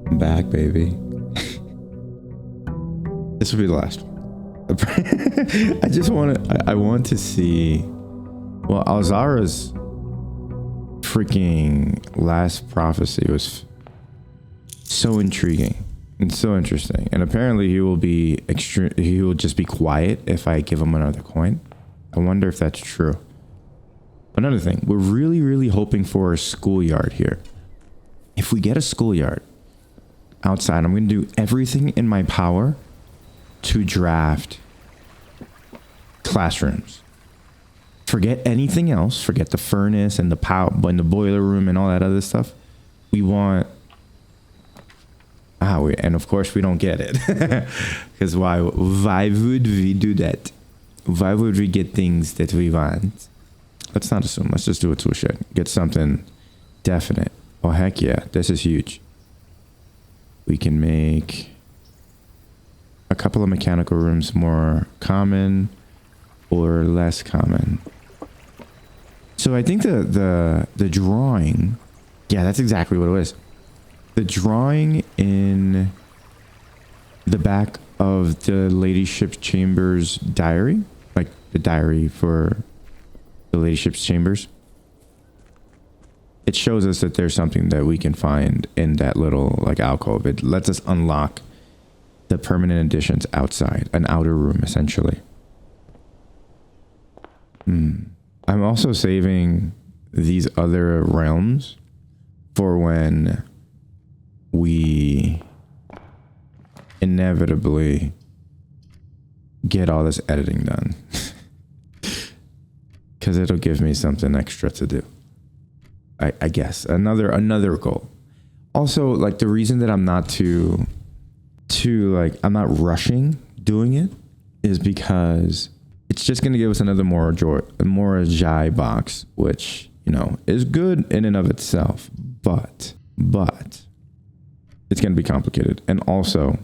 I'm back, baby. This will be the last one. I want to see. Well, Alzara's freaking last prophecy was so intriguing and so interesting. And apparently he will just be quiet if I give him another coin. I wonder if that's true. Another thing, we're really, really hoping for a schoolyard here. If we get a schoolyard outside, I'm going to do everything in my power to draft classrooms. Forget anything else. Forget the furnace and the the boiler room and all that other stuff. We want... and of course we don't get it. Because why would we do that? Why would we get things that we want? Let's not assume. Let's just do a tool shed. Get something definite. Oh, heck yeah. This is huge. We can make a couple of mechanical rooms more common or less common. So I think the drawing... Yeah, that's exactly what it was. The drawing in the back of the ladyship's chambers diary, like the diary for the ladyship's chambers, it shows us that there's something that we can find in that little like alcove. It lets us unlock the permanent additions outside, an outer room essentially. I'm also saving these other realms for when we inevitably get all this editing done. Because it'll give me something extra to do. I guess. Another goal. Also, like the reason that I'm not I'm not rushing doing it is because it's just going to give us another Morajai box, which, you know, is good in and of itself, but it's going to be complicated. And also,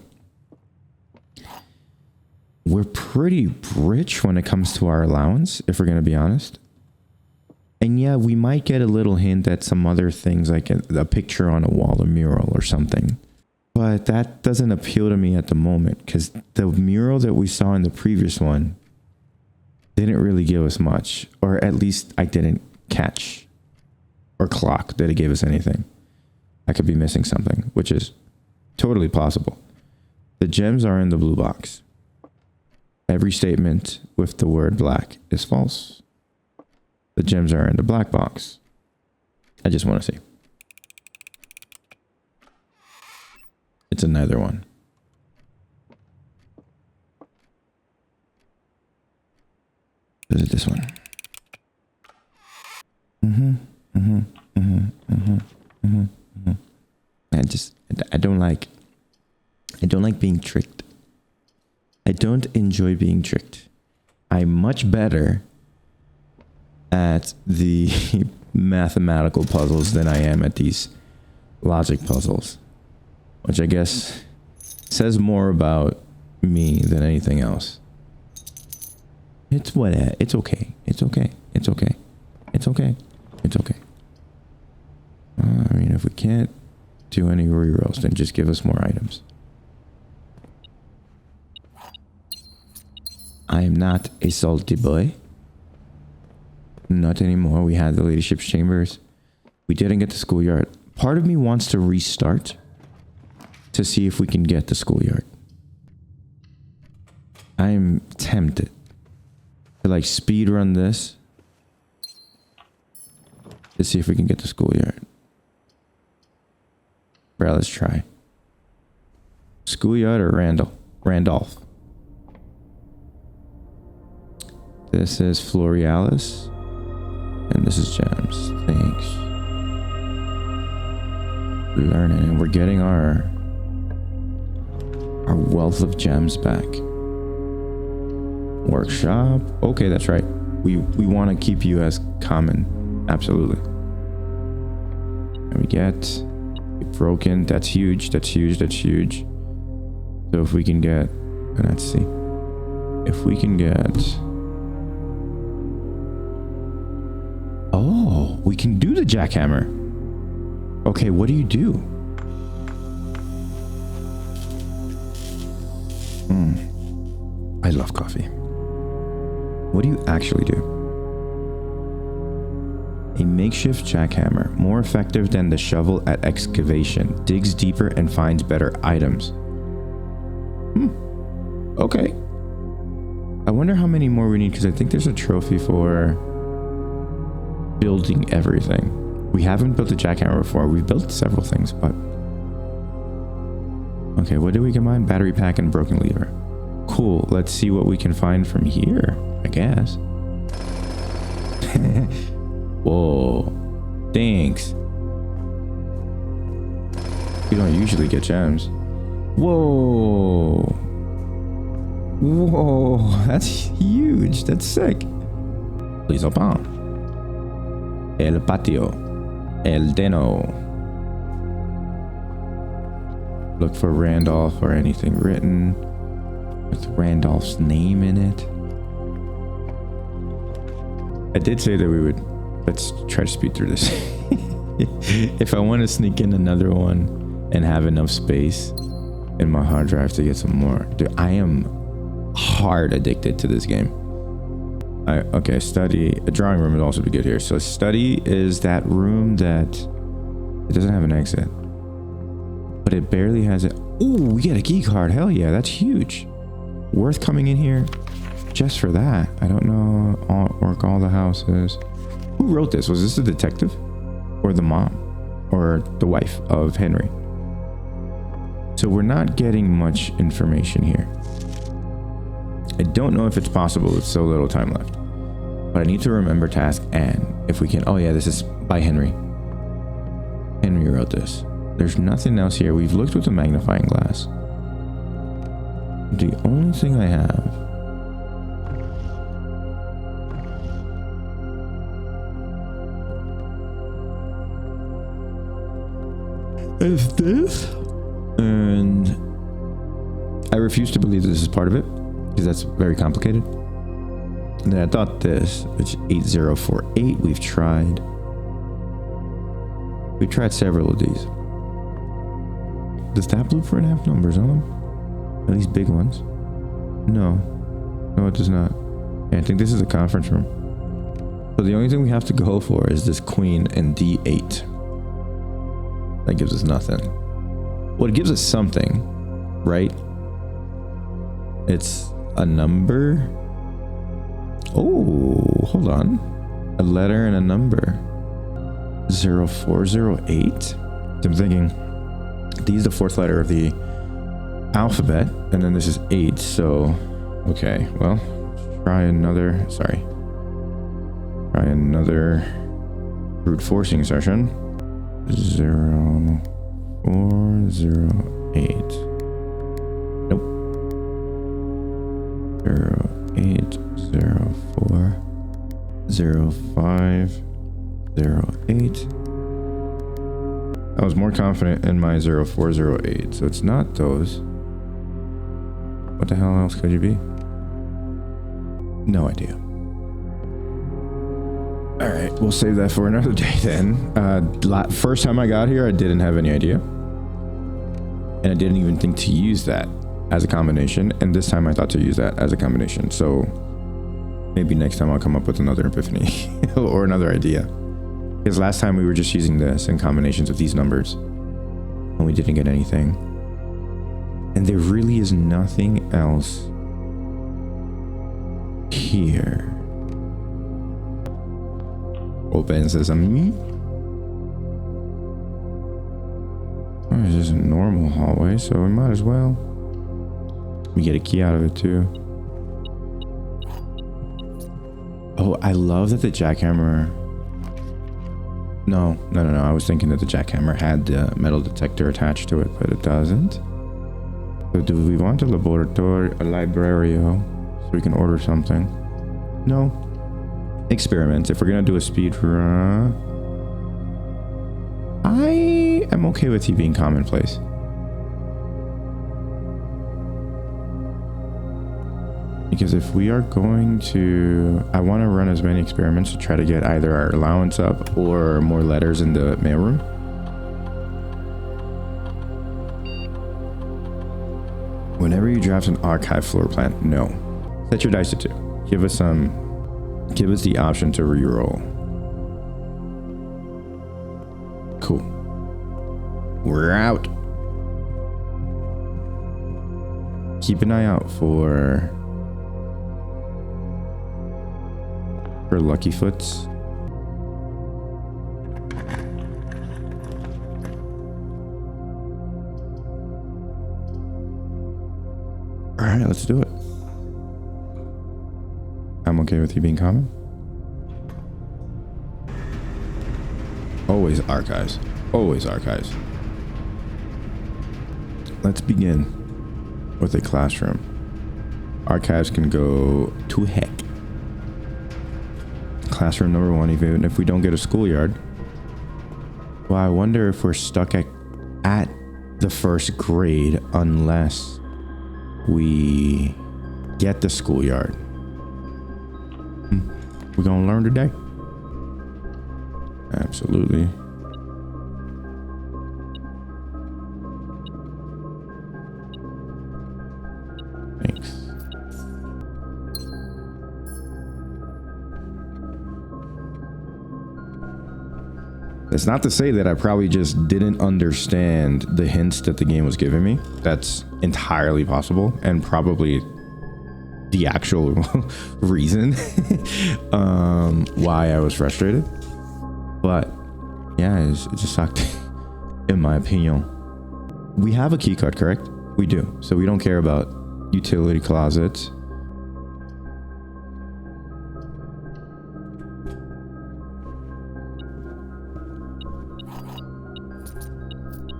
we're pretty rich when it comes to our allowance, if we're going to be honest. And yeah, we might get a little hint at some other things, like a picture on a wall, a mural or something. But that doesn't appeal to me at the moment, because the mural that we saw in the previous one didn't really give us much, or at least I didn't catch or clock that it gave us anything. I could be missing something, which is totally possible. The gems are in the blue box. Every statement with the word black is false. The gems are in the black box. I just want to see. It's another one. Is it this one? I don't like being tricked. I don't enjoy being tricked. I'm much better at the mathematical puzzles than I am at these logic puzzles, which I guess says more about me than anything else. It's okay. It's okay. It's okay. It's okay. It's okay. I mean, if we can't do any rerolls, then just give us more items. I am not a salty boy. Not anymore. We had the ladyship's chambers. We didn't get the schoolyard. Part of me wants to restart to see if we can get the schoolyard. I'm tempted to like speed run this to see if we can get the schoolyard. Bro, let's try. Schoolyard or Randolph. This is Florealis. And this is Gems. Thanks. Learning. And we're getting our wealth of gems back. Workshop. Okay, that's right. We want to keep you as common. Absolutely. And we get broken. That's huge. That's huge. That's huge. So if we can get... Let's see. If we can get... Oh, we can do the jackhammer. Okay, what do you do? I love coffee. What do you actually do? A makeshift jackhammer, more effective than the shovel at excavation, digs deeper and finds better items. Okay. I wonder how many more we need, because I think there's a trophy for building everything. We haven't built a jackhammer before. We've built several things, but... Okay, what did we combine? Battery pack and broken lever. Cool, let's see what we can find from here, I guess. Whoa, thanks. We don't usually get gems. Whoa. Whoa, that's huge. That's sick. Please open. El patio. El deno. Look for Randolph or anything written with Randolph's name in it. I did say that we would... Let's try to speed through this. If I want to sneak in another one and have enough space in my hard drive to get some more. Dude, I am hard addicted to this game. Okay, study. A drawing room would also be good here. So study is that room that... It doesn't have an exit. But it barely has it. Ooh, we get a key card. Hell yeah, that's huge. Worth coming in here just for that. I don't know. Work all the houses. Who wrote this? Was this the detective? Or the mom? Or the wife of Henry? So we're not getting much information here. I don't know if it's possible with so little time left. But I need to remember to ask Anne if we can... Oh yeah, this is by Henry. Henry wrote this. There's nothing else here. We've looked with a magnifying glass. The only thing I have is this, and I refuse to believe that this is part of it because that's very complicated. And then I thought this, which 8048, we've tried several of these. Does that blueprint have numbers on them? At least big ones? No, it does not. Yeah, I think this is a conference room. So the only thing we have to go for is this queen and D8. That gives us nothing. Well, it gives us something, right? It's a number. Oh, hold on. A letter and a number. 0408. I'm thinking D is the fourth letter of the alphabet, and then this is 8. So, okay, well, try another brute forcing session. 0408. Nope. 0804 0508. I was more confident in my 0408, so it's not those. What the hell else could you be? No idea. All right, we'll save that for another day then. First time I got here, I didn't have any idea. And I didn't even think to use that as a combination. And this time I thought to use that as a combination. So maybe next time I'll come up with another epiphany or another idea. Because last time we were just using this in combinations of these numbers and we didn't get anything. And there really is nothing else here. Open sesame. Oh, it's just a normal hallway, so we might as well. We get a key out of it too. Oh, I love that the jackhammer... No. I was thinking that the jackhammer had the metal detector attached to it, but it doesn't. So do we want a laboratory, a librario, so we can order something? No. Experiments. If we're gonna do a speed run, I am okay with you being commonplace. Because if we are going to, I want to run as many experiments to try to get either our allowance up or more letters in the mailroom. Whenever you draft an archive floor plan, no. Set your dice to 2. Give us the option to reroll. Cool. We're out. Keep an eye out for lucky foots. All right, let's do it. I'm okay with you being common. Always archives. Always archives. Let's begin with a classroom. Archives can go to heck. Classroom number 1, even if we don't get a schoolyard. Well, I wonder if we're stuck at the first grade unless we get the schoolyard. We're gonna learn today. Absolutely. Thanks. That's not to say that I probably just didn't understand the hints that the game was giving me. That's entirely possible, and probably the actual reason why I was frustrated. But yeah, it just sucked, in my opinion. We have a key card, correct? We do. So we don't care about utility closets.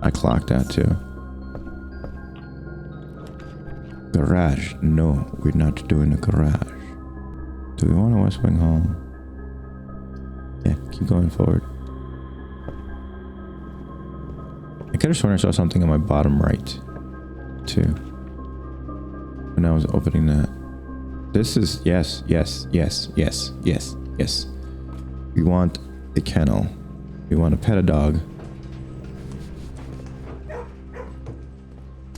I clocked that too. Garage. No, we're not doing a garage. Do we want a West Wing home? Yeah, keep going forward. I could have sworn I saw something on my bottom right too when I was opening that. This is yes. We want a kennel. We want to pet a dog.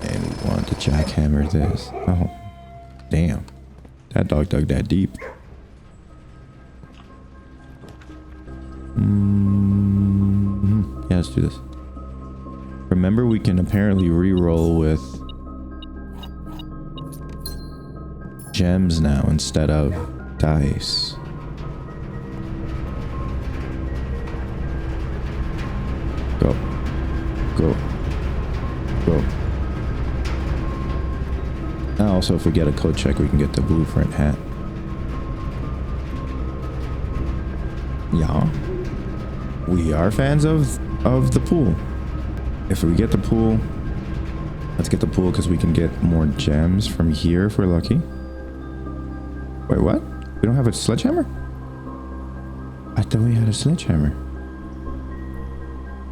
And we want to jackhammer this. Oh, damn. That dog dug that deep. Yeah, let's do this. Remember, we can apparently re-roll with gems now instead of dice. Go. Go. Go. Now also, if we get a code check, we can get the blueprint hat. Yeah. We are fans of the pool. If we get the pool, let's get the pool because we can get more gems from here if we're lucky. Wait, what? We don't have a sledgehammer? I thought we had a sledgehammer.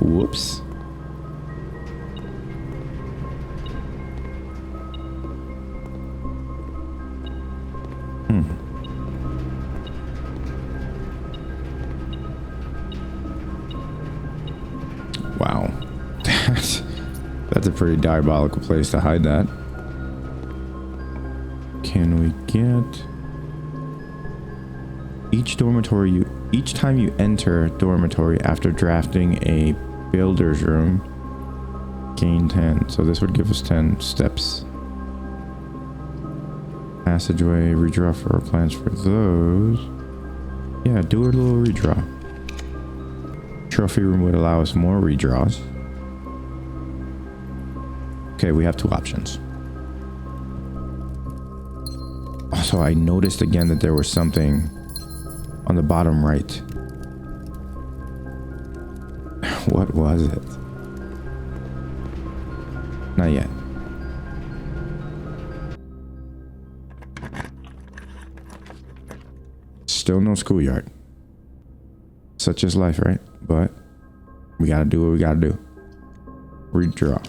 Whoops. Wow. That's a pretty diabolical place to hide that. Can we get each time you enter a dormitory after drafting a builder's room, gain 10. So this would give us 10 steps. Passageway, redraw for plans for those. Yeah, do a little redraw. Trophy room would allow us more redraws. Okay, we have 2 options. Also, I noticed again that there was something on the bottom right. What was it? Not yet. Still no schoolyard. Such is life, right? But we gotta do what we gotta do. Redraw.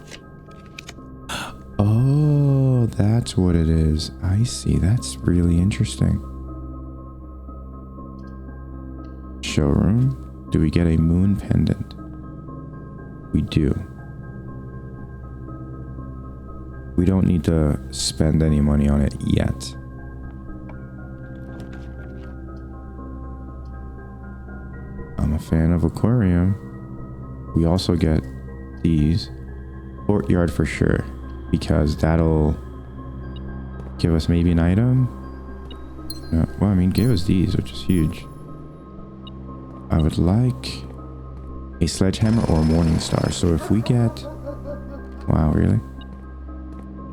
Oh, that's what it is. I see. That's really interesting. Showroom. Do we get a moon pendant? We do. We don't need to spend any money on it yet. I'm a fan of aquarium. We also get these. Courtyard for sure, because that'll give us maybe an item. Well, I mean, give us these, which is huge. I would like a sledgehammer or a morning star. So if we get... Wow, really?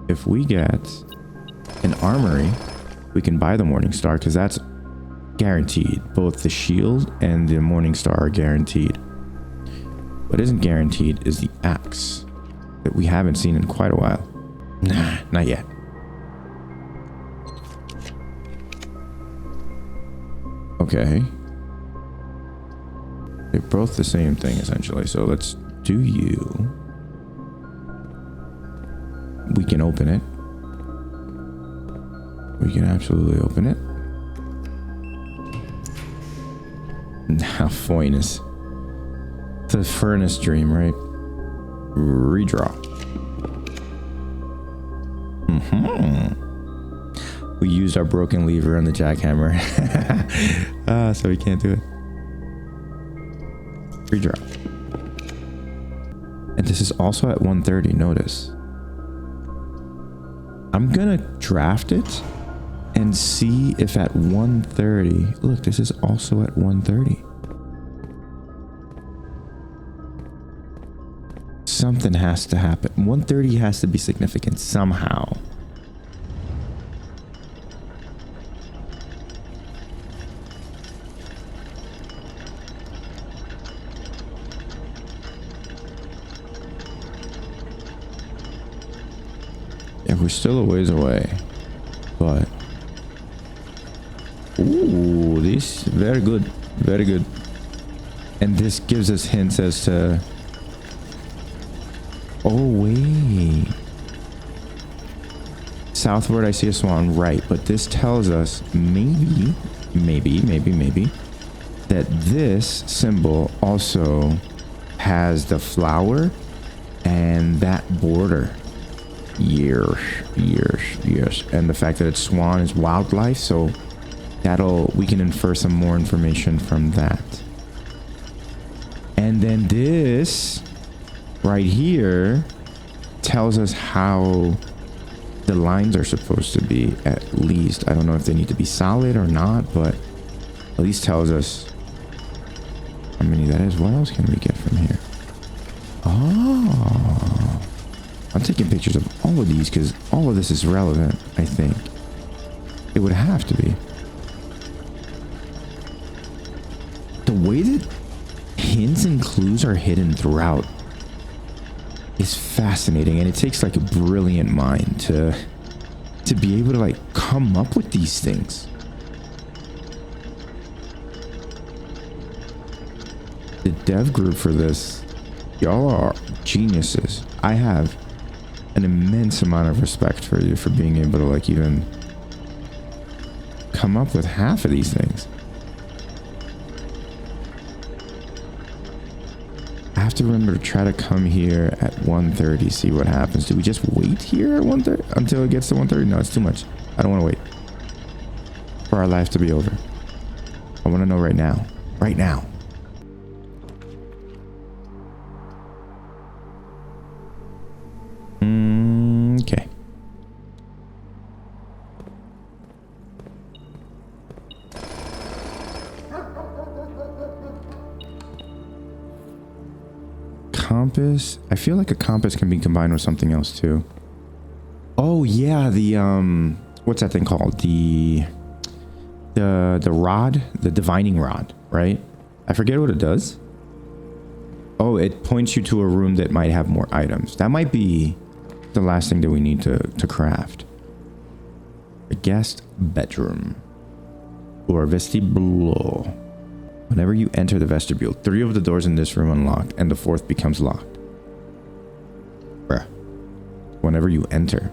If we get an armory, we can buy the morning star, because that's guaranteed. Both the shield and the morning star are guaranteed. What isn't guaranteed is the axe that we haven't seen in quite a while. Nah, not yet. Okay. They're both the same thing, essentially. So let's do you. We can open it. We can absolutely open it. Now, Foinus. The furnace dream, right? Redraw. We used our broken lever on the jackhammer. So we can't do it. Redraw. And this is also at 130, notice. I'm gonna draft it and see if at 130... Look, this is also at 130. Something has to happen. 130 has to be significant somehow. Yeah, we're still a ways away, but ooh, this very good, very good. And this gives us hints as to... Oh, wait. Southward, I see a swan. Right. But this tells us maybe, that this symbol also has the flower and that border. Years. And the fact that it's swan is wildlife. So we can infer some more information from that. And then this... right here tells us how the lines are supposed to be, at least. I don't know if they need to be solid or not, but at least tells us how many that is. What else can we get from here? Oh, I'm taking pictures of all of these because all of this is relevant, I think. It would have to be. The way that hints and clues are hidden throughout is fascinating, and it takes like a brilliant mind to be able to like come up with these things. The dev group for this, y'all are geniuses. I have an immense amount of respect for you for being able to like even come up with half of these things. I have to remember to try to come here at 1:30, see what happens. Do we just wait here at 1:30 until it gets to 1:30? No, it's too much. I don't want to wait for our life to be over. I want to know right now. Right now. Okay. Compass. I feel like a compass can be combined with something else too. Oh yeah, the what's that thing called? The rod, the divining rod, right? I forget what it does. Oh, it points you to a room that might have more items. That might be the last thing that we need to craft. A guest bedroom or vestibule. Whenever you enter the vestibule, 3 of the doors in this room unlock and the 4th becomes locked. Bruh. Whenever you enter.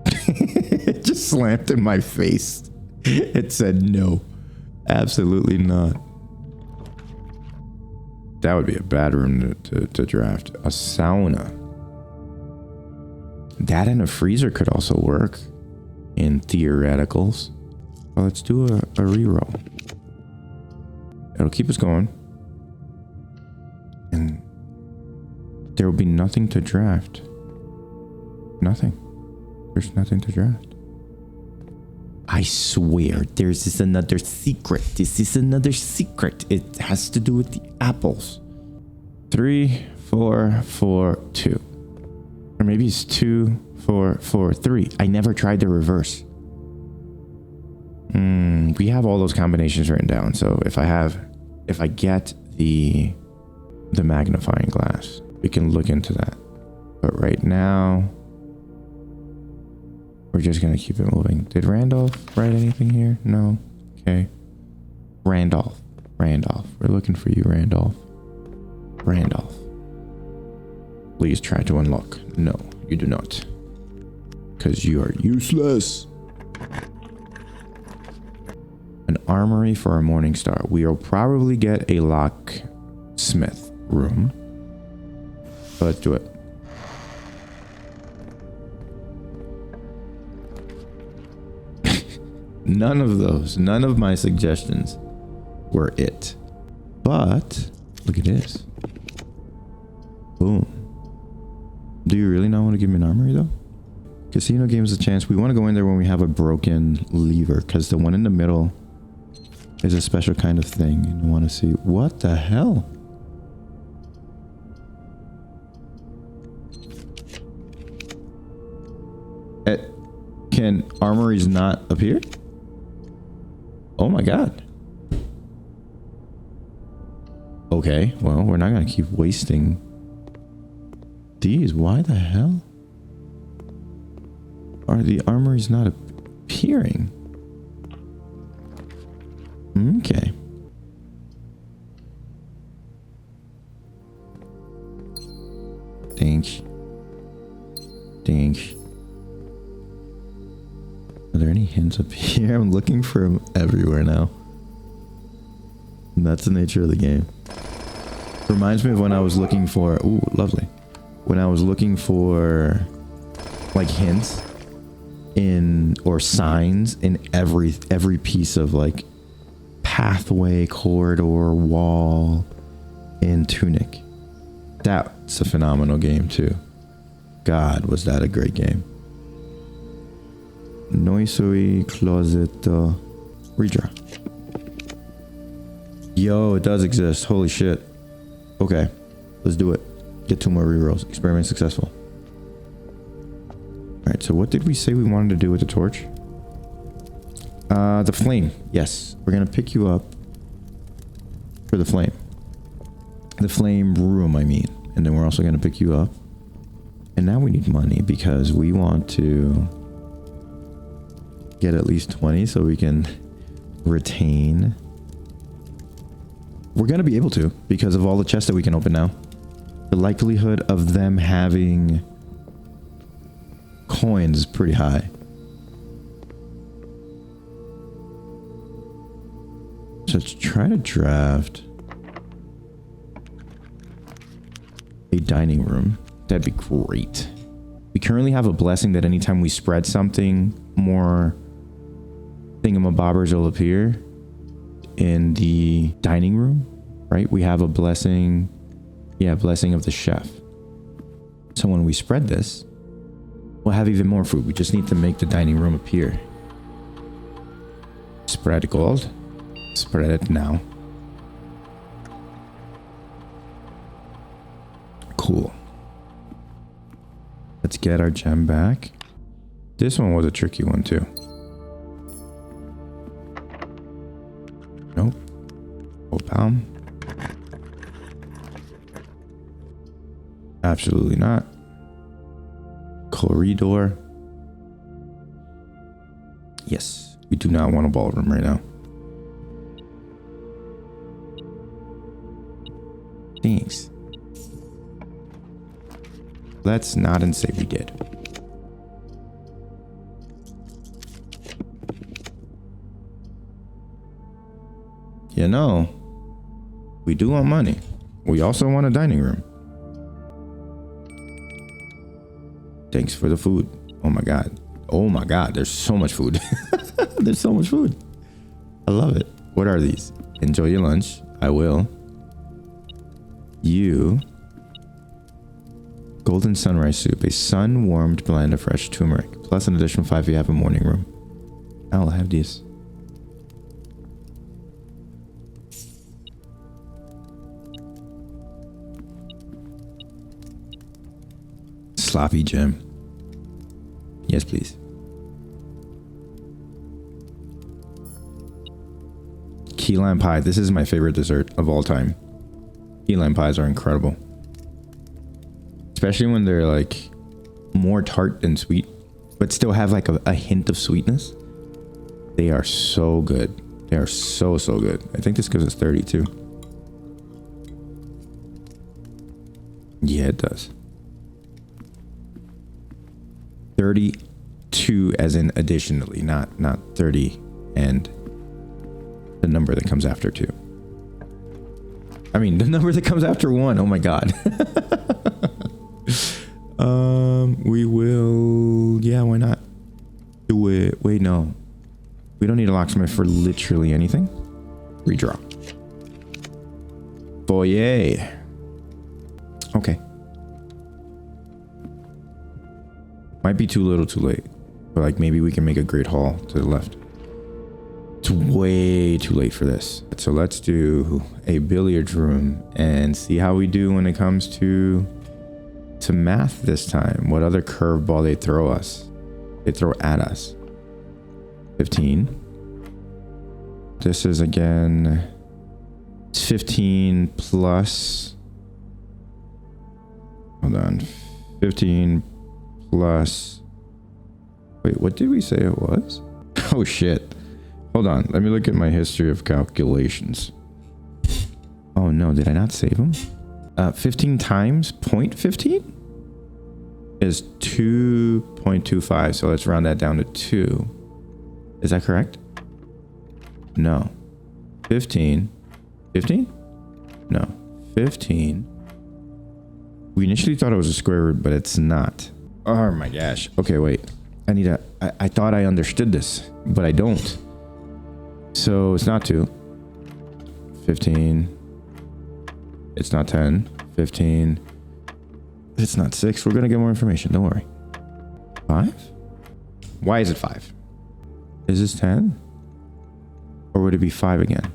It just slammed in my face. It said no. Absolutely not. That would be a bad room to draft. A sauna. That and a freezer could also work in theoreticals. Well, let's do a reroll. It'll keep us going. And there will be nothing to draft. Nothing. There's nothing to draft. I swear, there's this another secret. This is another secret. It has to do with the apples. 3, 4, 4, 2. Or maybe it's 2, 4, 4, 3. I never tried the reverse. We have all those combinations written down. So if I get the magnifying glass, we can look into that. But right now, we're just going to keep it moving. Did Randolph write anything here? No. Okay. Randolph. We're looking for you, Randolph. Please try to unlock. No, you do not. Because you are useless. An armory for a morning star. We'll probably get a locksmith room. So let's do it. None of those, none of my suggestions were it. But look at this. Boom. Do you really not want to give me an armory though? Casino gives us a chance. We want to go in there when we have a broken lever, because the one in the middle is a special kind of thing. And I want to see what the hell. Can armories not appear? Oh my god. Okay, well, we're not gonna keep wasting these. Why the hell are the armories not appearing? Okay. Thanks. Are there any hints up here? I'm looking for them everywhere now. And that's the nature of the game. Reminds me of when I was looking for... Ooh, lovely. When I was looking for like hints in or signs in every piece of like pathway, corridor, wall in Tunic. That's a phenomenal game too. God, was that a great game. Noisoi closet redraw. Yo, it does exist. Holy shit. Okay, let's do it. Get 2 more rerolls. Experiment successful. Alright, so what did we say we wanted to do with the torch? The flame. Yes, we're gonna pick you up for the flame. The flame room, I mean. And then we're also gonna pick you up. And now we need money because we want to get at least 20 so we can retain. We're going to be able to because of all the chests that we can open now. The likelihood of them having coins is pretty high. So let's try to draft a dining room. That'd be great. We currently have a blessing that anytime we spread something, more thingamabobbers will appear in the dining room, right? We have a blessing. Yeah, blessing of the chef. So when we spread this, we'll have even more food. We just need to make the dining room appear. Spread gold. Spread it now. Cool. Let's get our gem back. This one was a tricky one too. Nope. Hold down. Absolutely not. Corridor. Yes, we do not want a ballroom right now. Thanks. Let's nod and say we did. You know, we do want money. We also want a dining room. Thanks for the food. Oh my god. Oh my god. There's so much food. There's so much food. I love it. What are these? Enjoy your lunch. I will. You. Golden sunrise soup. A sun-warmed blend of fresh turmeric. Plus an additional 5 if you have a morning room. I'll have these. Sloppy Jim. Yes, please. Key lime pie. This is my favorite dessert of all time. Key lime pies are incredible. Especially when they're like more tart than sweet, but still have like a hint of sweetness. They are so good. They are so good. I think this gives us 32. Yeah, it does. 32 as in additionally, not 30 and the number that comes after 2. I mean, the number that comes after 1. Oh my god. We will... Yeah, why not? Do it. Wait, no. We don't need a locksmith for literally anything. Redraw. Foyer. Okay. Might be too little too late. But like maybe we can make a great hall to the left. It's way too late for this. So let's do a billiards room and see how we do when it comes to math this time. What other curveball they throw us? They throw at us. 15. This is again, it's 15 plus, hold on, 15 plus, wait, what did we say it was? Oh shit. Hold on, let me look at my history of calculations. Oh no, did I not save them? 15 times 0.15 is 2.25, so let's round that down to 2. Is that correct? No. 15. 15? No. 15. We initially thought it was a square root, but it's not. Oh my gosh. Okay, wait. I thought I understood this, but I don't. So it's not 2. 15. It's not 10. 15. It's not 6. We're going to get more information. Don't worry. 5? Why is it 5? Is this 10? Or would it be 5 again?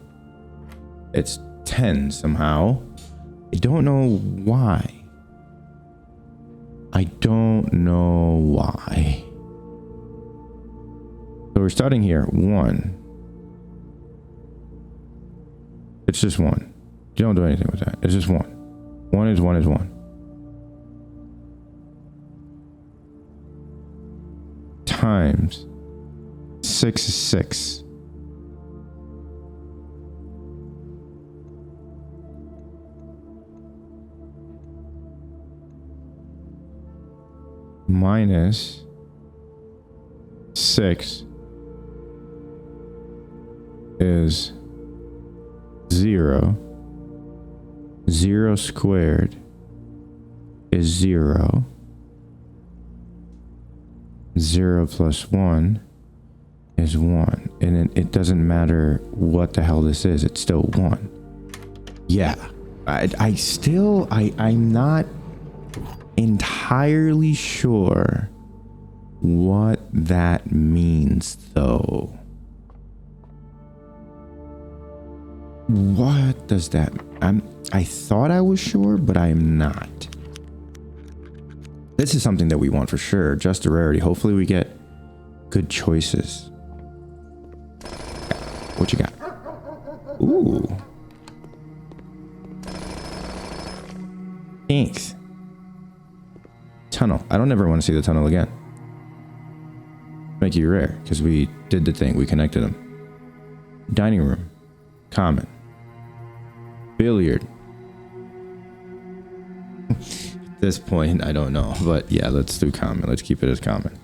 It's 10 somehow. I don't know why. I don't know why. So we're starting here. 1. It's just 1. You don't do anything with that. It's just 1. 1 is 1 is 1. Times 6 is 6. Minus 6 is 0. 0 squared is 0. 0 plus 1 is 1. And it doesn't matter what the hell this is. It's still 1. Yeah. I'm not entirely sure what that means, though. What does that... I thought I was sure, but I am not. This is something that we want for sure. Just a rarity. Hopefully we get good choices. What you got? Ooh. Thanks. Tunnel. I don't ever want to see the tunnel again. Make you rare, because we did the thing. We connected them. Dining room. Common. Billiard. At this point, I don't know. But yeah, let's do common. Let's keep it as common.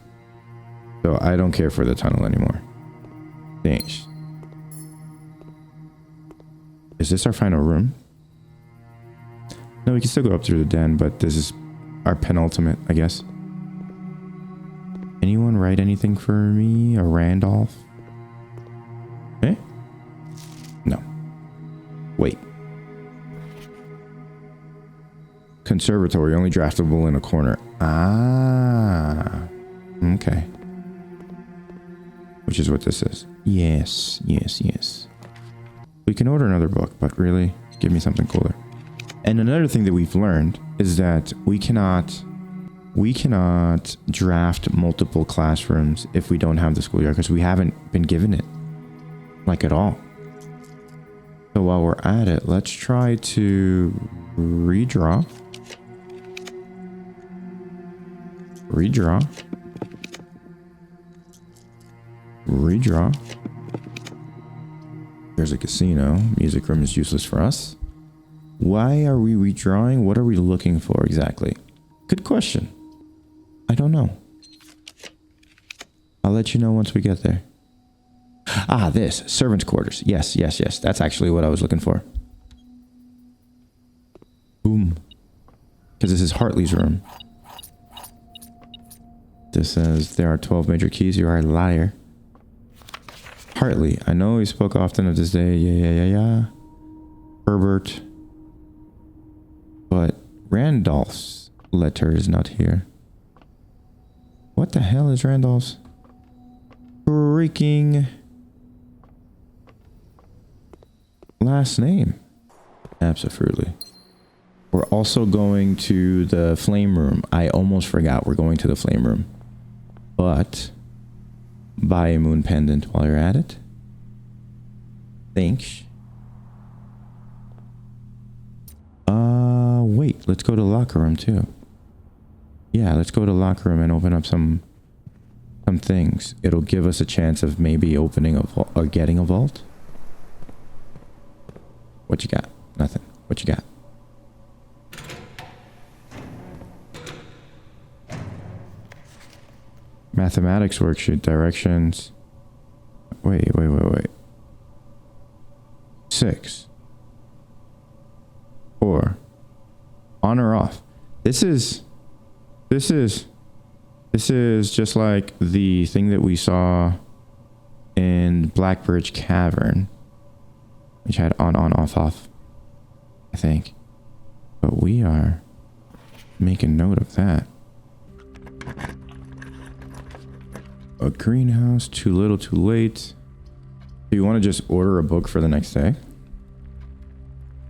So I don't care for the tunnel anymore. Thanks. Is this our final room? No, we can still go up through the den, but this is our penultimate, I guess. Anyone write anything for me? Or Randolph? Eh? No. Wait. Conservatory, only draftable in a corner. Ah. Okay. Which is what this is. Yes, yes, yes. We can order another book, but really, give me something cooler. And another thing that we've learned is that we cannot draft multiple classrooms if we don't have the schoolyard, because we haven't been given it, like, at all. So while we're at it, let's try to redraw. Redraw. There's a casino. Music room is useless for us. Why are we redrawing? What are we looking for exactly? Good question. I don't know. I'll let you know once we get there. Ah, this. Servants' quarters. Yes, yes, yes. That's actually what I was looking for. Boom. Because this is Hartley's room. This says there are 12 major keys. You are a liar. Hartley. I know we spoke often of this day. Yeah. Herbert. But Randolph's letter is not here. What the hell is Randolph's freaking last name? Absolutely. We're also going to the flame room. I almost forgot we're going to the flame room. But buy a moon pendant while you're at it. Thanks. Wait, let's go to the locker room too. Yeah, let's go to the locker room and open up some things. It'll give us a chance of maybe opening a vault or getting a vault. What you got? Nothing. What you got? Mathematics worksheet, directions. Wait. 6. 4. On or off. This is just like the thing that we saw in Blackbridge Cavern, which had on, off, I think. But we are making note of that. A greenhouse, too little, too late. Do you want to just order a book for the next day?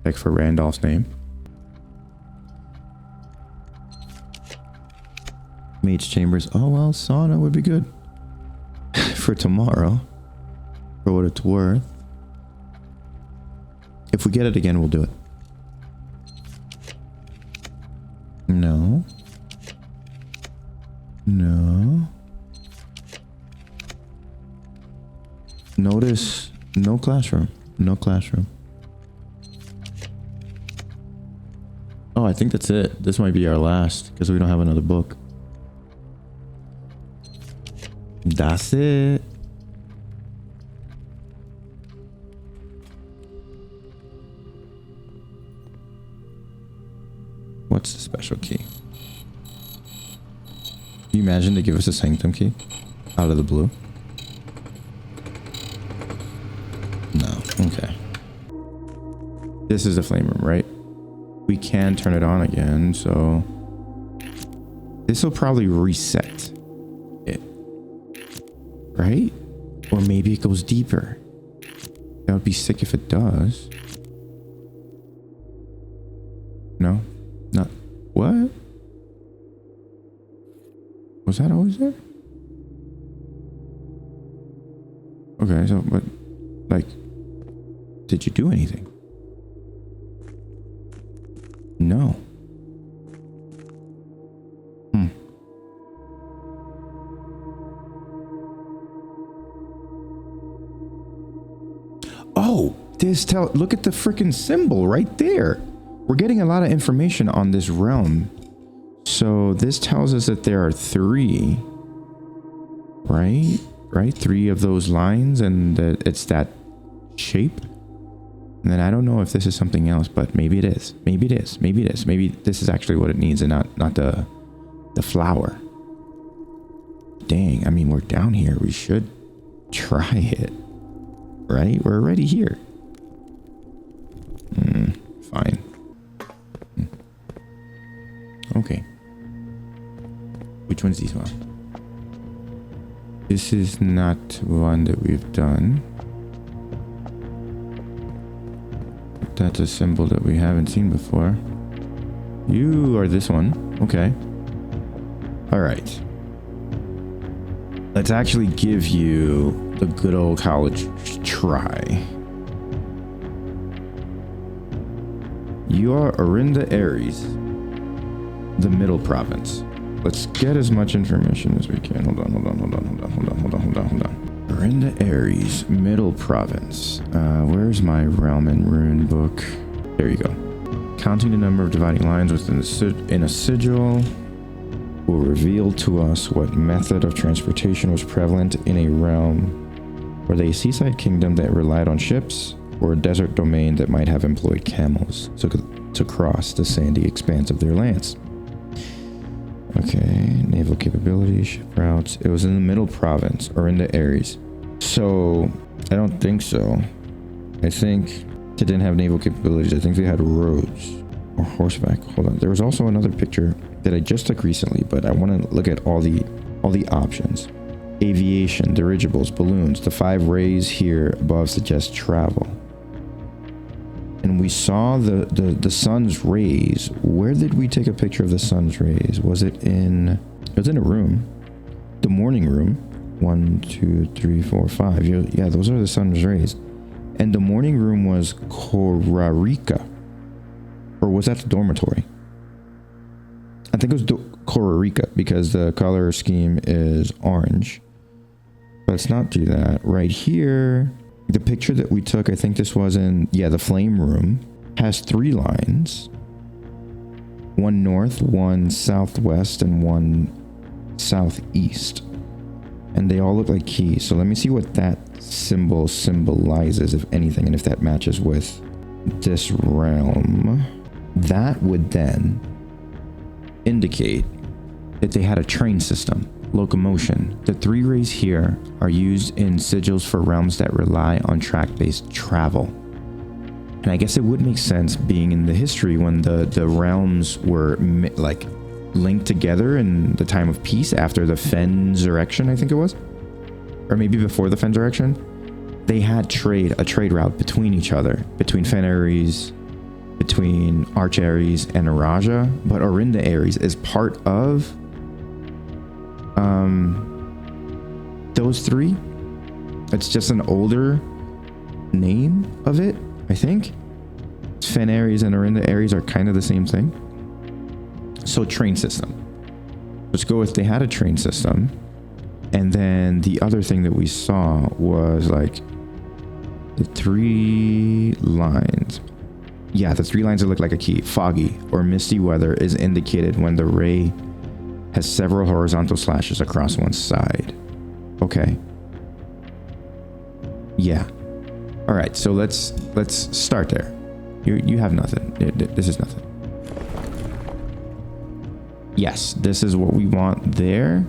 Check for Randolph's name. Mage Chambers. Oh, well, sauna would be good. For tomorrow. For what it's worth. If we get it again, we'll do it. No. Notice, no classroom. Oh, I think that's it. This might be our last, because we don't have another book. That's it. What's the special key? Can you imagine they give us a sanctum key? Out of the blue? No. Okay. This is the flame room, right? We can turn it on again, so... this will probably reset it. Right? Or maybe it goes deeper. That would be sick if it does. No? Not... what? Was that always there? Okay, so, but... like... did you do anything? No. Oh, look at the freaking symbol right there. We're getting a lot of information on this realm. So this tells us that there are 3, right? 3 of those lines, and that it's that shape. And then I don't know if this is something else, but maybe it is. Maybe this is actually what it needs, and not the flower. Dang, I mean, we're down here. We should try it. Right? We're already here. Fine. Okay. Which one's this one? This is not one that we've done. That's a symbol that we haven't seen before. You are this one. Okay. All right. Let's actually give you the good old college try. You are Orinda, Aries, the middle province. Let's get as much information as we can. Hold on. Orinda, Aries, middle province. Where's my realm and rune book? There you go. Counting the number of dividing lines within in a sigil will reveal to us what method of transportation was prevalent in a realm. Were they a seaside kingdom that relied on ships, or a desert domain that might have employed camels to cross the sandy expanse of their lands? Okay, naval capability, ship routes. It was in the middle province, or in the Aries. So, I don't think so. I think they didn't have naval capabilities. I think they had roads or horseback. Hold on. There was also another picture that I just took recently, but I want to look at all the options. Aviation, dirigibles, balloons. The 5 rays here above suggest travel. And we saw the sun's rays. Where did we take a picture of the sun's rays? It was in a room. The morning room. 1, 2, 3, 4, 5. Yeah, those are the sun's rays. And the morning room was Korarika. Or was that the dormitory? I think it was Korarika because the color scheme is orange. Let's not do that. Right here, the picture that we took, I think this was in, the flame room, has 3 lines. 1 north, 1 southwest, and 1 southeast. And they all look like keys. So let me see what that symbol symbolizes, if anything, and if that matches with this realm. That would then indicate that they had a train system. Locomotion. The 3 rays here are used in sigils for realms that rely on track-based travel. And I guess it would make sense being in the history when the realms were like linked together in the time of peace after the Fensurrection, I think it was. Or maybe before the Fensurrection. They had a trade route between each other. Between Fen Aries, between Arch Aries, and Araja. But Orinda Aries is part of those 3. It's just an older name of it, I think. Fen Aries and Orinda Aries are kind of the same thing. So train system. Let's go with they had a train system. And then the other thing that we saw was like the 3 lines. Yeah, the 3 lines that look like a key. Foggy or misty weather is indicated when the ray has several horizontal slashes across one side. Okay. Yeah. All right, so let's start there. You have nothing. This is nothing. Yes, this is what we want there.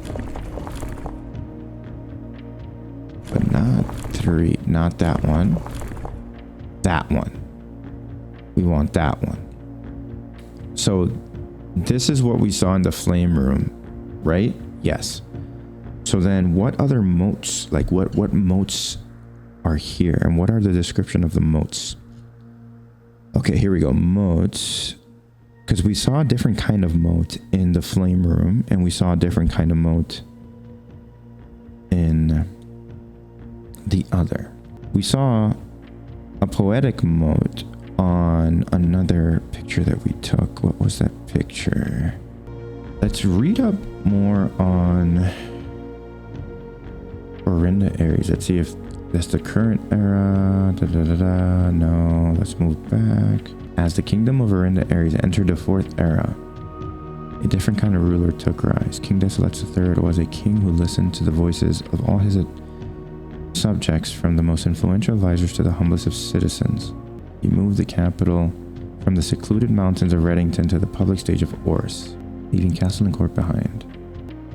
But not 3, not that one. That one. We want that one. So this is what we saw in the flame room, right? Yes. So then what other moats, like what moats are here, and what are the description of the moats? Okay, here we go. Moats. Because we saw a different kind of moat in the flame room, and we saw a different kind of moat in the other. We saw a poetic moat on another picture that we took. What was that picture? Let's read up more on Orinda Aries. Let's see if that's the current era. No, let's move back. As the kingdom of Orinda Aries entered the 4th era, a different kind of ruler took rise. King Desolets III was a king who listened to the voices of all his subjects, from the most influential advisors to the humblest of citizens. He moved the capital from the secluded mountains of Reddington to the public stage of Oris, leaving castle and court behind.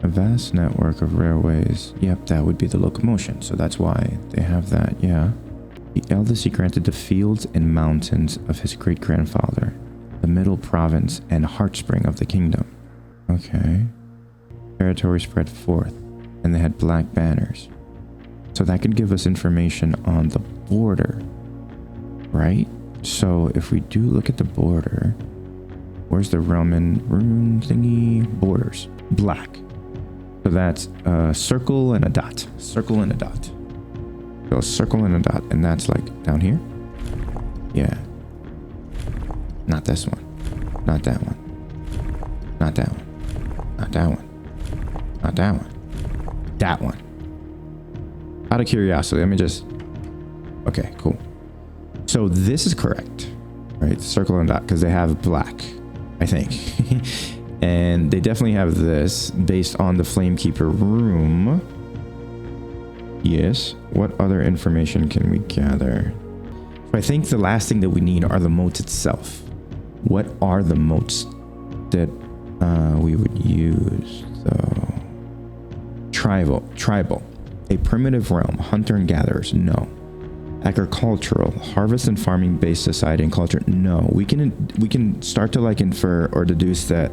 A vast network of railways. Yep, that would be the locomotion. So that's why they have that, yeah. The eldest he granted the fields and mountains of his great-grandfather, the middle province and heartspring of the kingdom. Okay. Territory spread forth, and they had black banners. So that could give us information on the border, right? So if we do look at the border, where's the Roman rune thingy? Borders. Black. So that's a circle and a dot. Circle and a dot. So a circle and a dot. And that's like down here? Yeah. Not this one. Not that one. Not that one. Not that one. Not that one. That one. Out of curiosity, let me just... Okay, cool. So this is correct. Right? Circle and dot. Because they have black. I think. And they definitely have this based on the Flamekeeper room. Yes. What other information can we gather? So I think the last thing that we need are the moats itself. What are the moats that we would use? So, tribal. A primitive realm. Hunter and gatherers. No. Agricultural, harvest and farming based society and culture. No. We can start to like infer or deduce that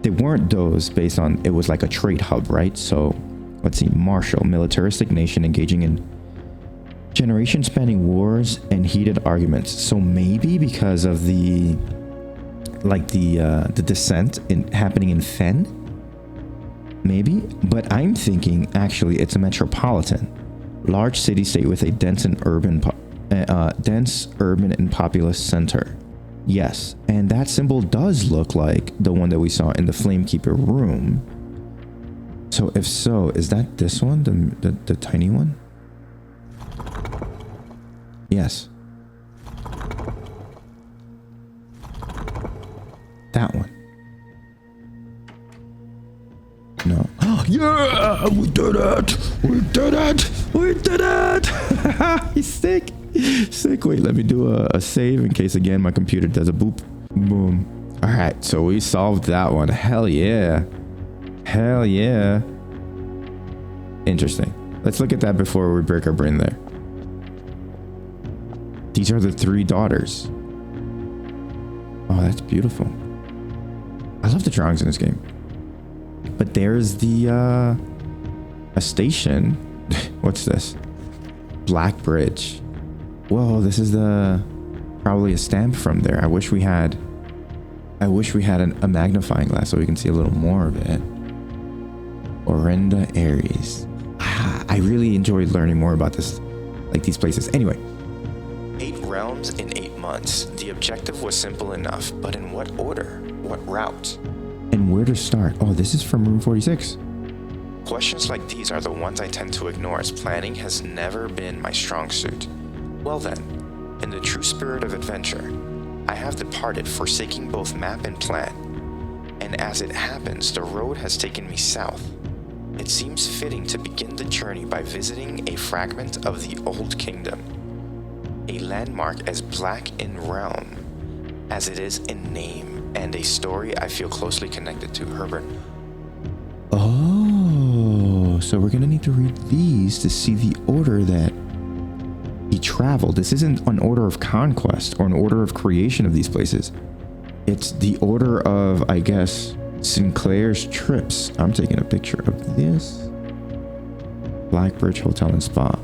they weren't those based on, it was like a trade hub, right? So let's see, martial, militaristic nation engaging in generation spanning wars and heated arguments. So maybe because of the descent happening in Fen, maybe. But I'm thinking actually it's a metropolitan, large city state with a dense urban and populous center. Yes, and that symbol does look like the one that we saw in the Flamekeeper room. So if so, is that this one, the tiny one? Yes. That one. No. Yeah, we did it! We did it! We did it! He's sick. Sick. Wait, let me do a save in case again my computer does a boop. Boom. All right, so we solved that one. Hell yeah. Hell yeah. Interesting. Let's look at that before we break our brain there. These are the 3 daughters. Oh, that's beautiful. I love the drawings in this game. But there's the a station. What's this? Black Bridge. Whoa, this is probably a stamp from there. I wish we had a magnifying glass so we can see a little more of it. Orinda, Aries. I really enjoyed learning more about this, like these places. Anyway. 8 realms in 8 months. The objective was simple enough, but in what order? What route? And where to start? Oh, this is from room 46. Questions like these are the ones I tend to ignore, as planning has never been my strong suit. Well then, in the true spirit of adventure, I have departed, forsaking both map and plan. And as it happens, the road has taken me south. It seems fitting to begin the journey by visiting a fragment of the Old Kingdom, a landmark as black in realm as it is in name, and a story I feel closely connected to. Herbert. Oh, so we're gonna need to read these to see the order that he traveled. This isn't an order of conquest or an order of creation of these places. It's the order of, I guess, Sinclair's trips. I'm taking a picture of this. Blackbridge Hotel and Spa.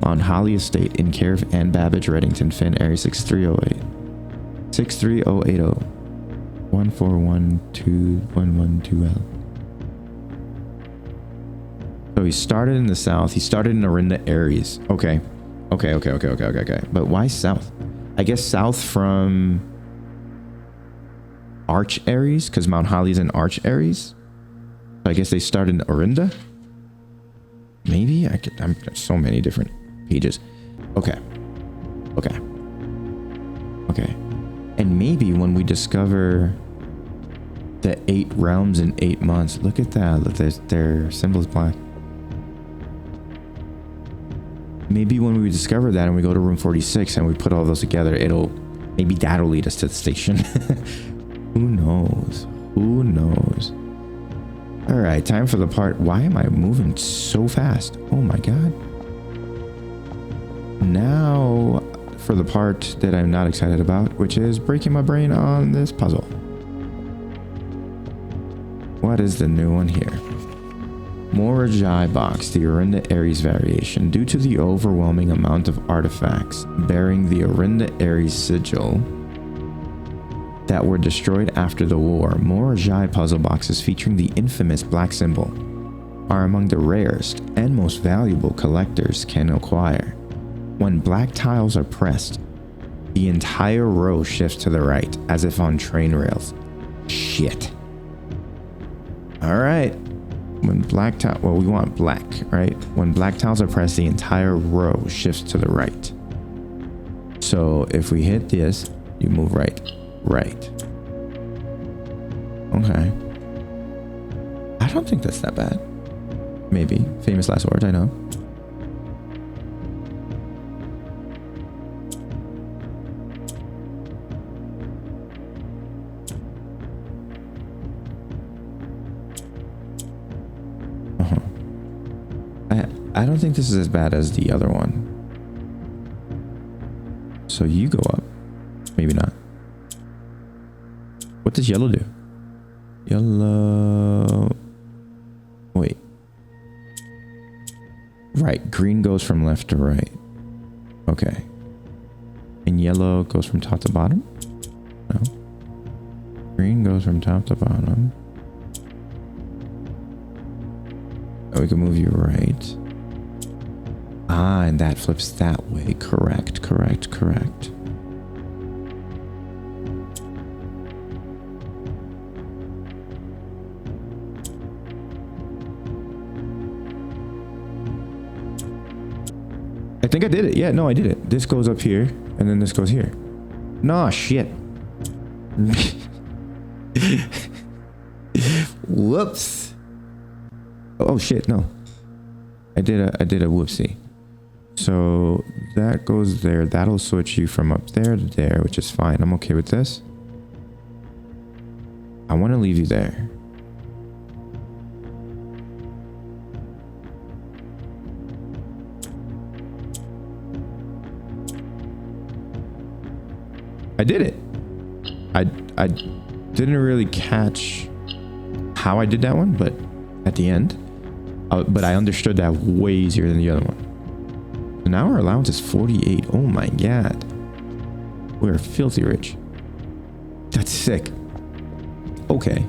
Mount Holly Estate in care of Ann Babbage, Reddington, Finn, Aries 63080. 63080. 1412112L. So he started in the south. He started in Orinda, Aries. Okay. Okay. But why south? I guess south from Arch Aries, because Mount Holly's in Arch Aries. So I guess they started in Orinda. Maybe I'm so many different pages. Okay. And maybe when we discover the 8 realms in 8 months, look at that. Look, their symbol's black. Maybe when we discover that and we go to room 46 and we put all those together, maybe that'll lead us to the station. Who knows? All right, time for the part. Why am I moving so fast? Oh my god. Now for the part that I'm not excited about, which is breaking my brain on this puzzle. What is the new one here? Morajai box, the Orinda Aries variation. Due to the overwhelming amount of artifacts bearing the Orinda Aries sigil that were destroyed after the war, Morajai puzzle boxes featuring the infamous black symbol are among the rarest and most valuable collectors can acquire. When black tiles are pressed, the entire row shifts to the right, as if on train rails. Shit. Alright. When black tile, well, we want black, right? When black tiles are pressed, the entire row shifts to the right. So if we hit this, you move right. Right. Okay. I don't think that's that bad. Maybe. Famous last words, I know. I don't think this is as bad as the other one. So you go up. Maybe not. What does yellow do? Yellow... Wait. Right. Green goes from left to right. Okay. And yellow goes from top to bottom? No. Green goes from top to bottom. Oh, we can move you right. Ah, and that flips that way. Correct, correct, correct. I think I did it. Yeah, no, I did it. This goes up here, and then this goes here. No, shit. Whoops. Oh, shit, no. I did a whoopsie. So that goes there. That'll switch you from up there to there, which is fine. I'm okay with this. I want to leave you there. I did it. I didn't really catch how I did that one, but at the end. But I understood that way easier than the other one. So now our allowance is 48. Oh my god. We're filthy rich. That's sick. Okay.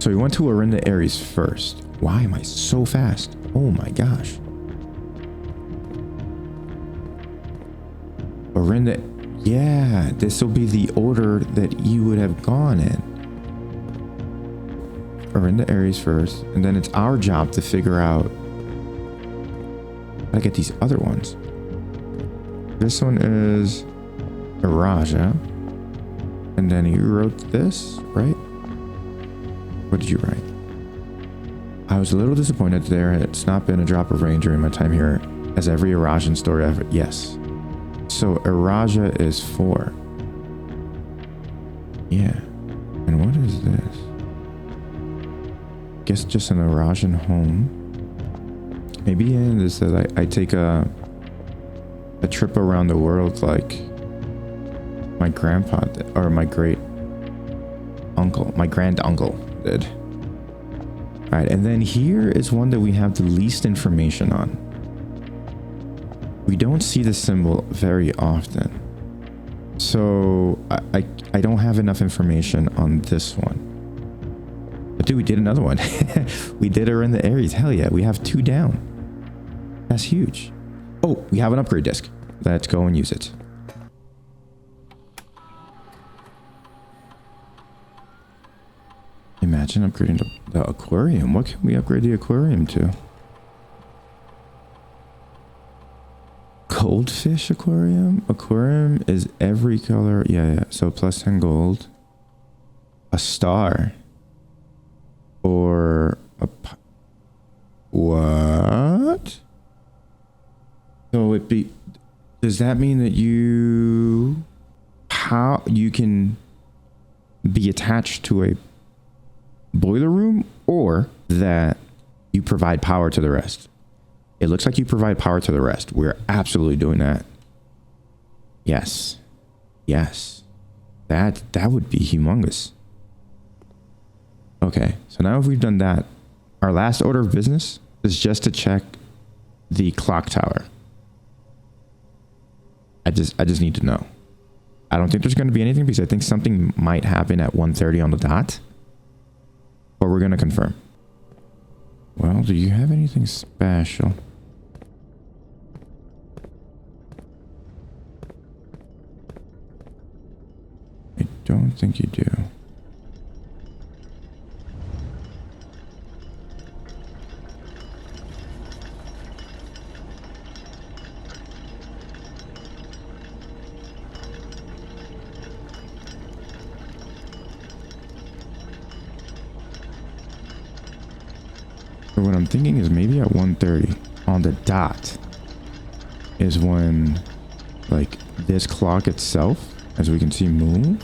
So we went to Orinda Aries first. Why am I so fast? Oh my gosh. Orinda... Yeah, this will be the order that you would have gone in. Orinda Aries first, and then it's our job to figure out how to get these other ones. This one is Araja, and then you wrote this, right? What did you write? I was a little disappointed there. It's not been a drop of rain during my time here, as every Arajan story I've... Yes. So Araja is 4. Yeah. And what is this? Guess just an Arajan home. Maybe in this that I take a trip around the world like my grandpa did, or my great uncle, my grand uncle did. All right, and then here is one that we have the least information on. We don't see the symbol very often. So I don't have enough information on this one. But dude, we did another one. We did her in the Aries. Hell yeah, we have 2 down. That's huge. Oh, we have an upgrade disc. Let's go and use it. Imagine upgrading the aquarium. What can we upgrade the aquarium to? Goldfish aquarium? Aquarium is every color. Yeah. So plus 10 gold. A star. Or a... What? So it be... Does that mean that you... How you can be attached to a boiler room or that you provide power to the rest. It looks like you provide power to the rest. We're absolutely doing that. Yes. Yes. That would be humongous. Okay, so now if we've done that, our last order of business is just to check the clock tower. I just need to know. I don't think there's going to be anything because I think something might happen at 1:30 on the dot. But we're going to confirm. Well, do you have anything special? I don't think you do. So what I'm thinking is maybe at 1:30 on the dot is when, like, this clock itself, as we can see move,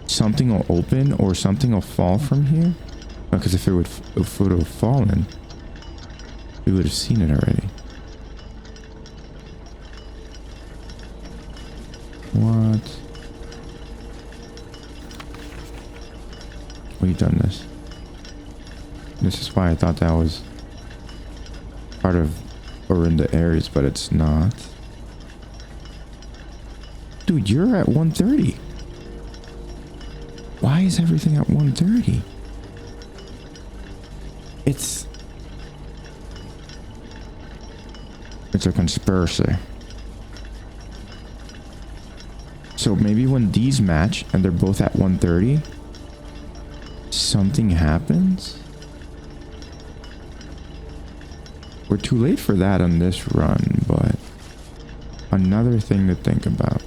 something will open or something will fall from here. Because if it would have fallen, we would have seen it already. What? We've done this. This is why I thought that was part of Orinda, Aries, but it's not. Dude, you're at 1:30. Why is everything at 1:30? It's a conspiracy. So maybe when these match and they're both at 1:30, something happens? We're too late for that on this run, but another thing to think about.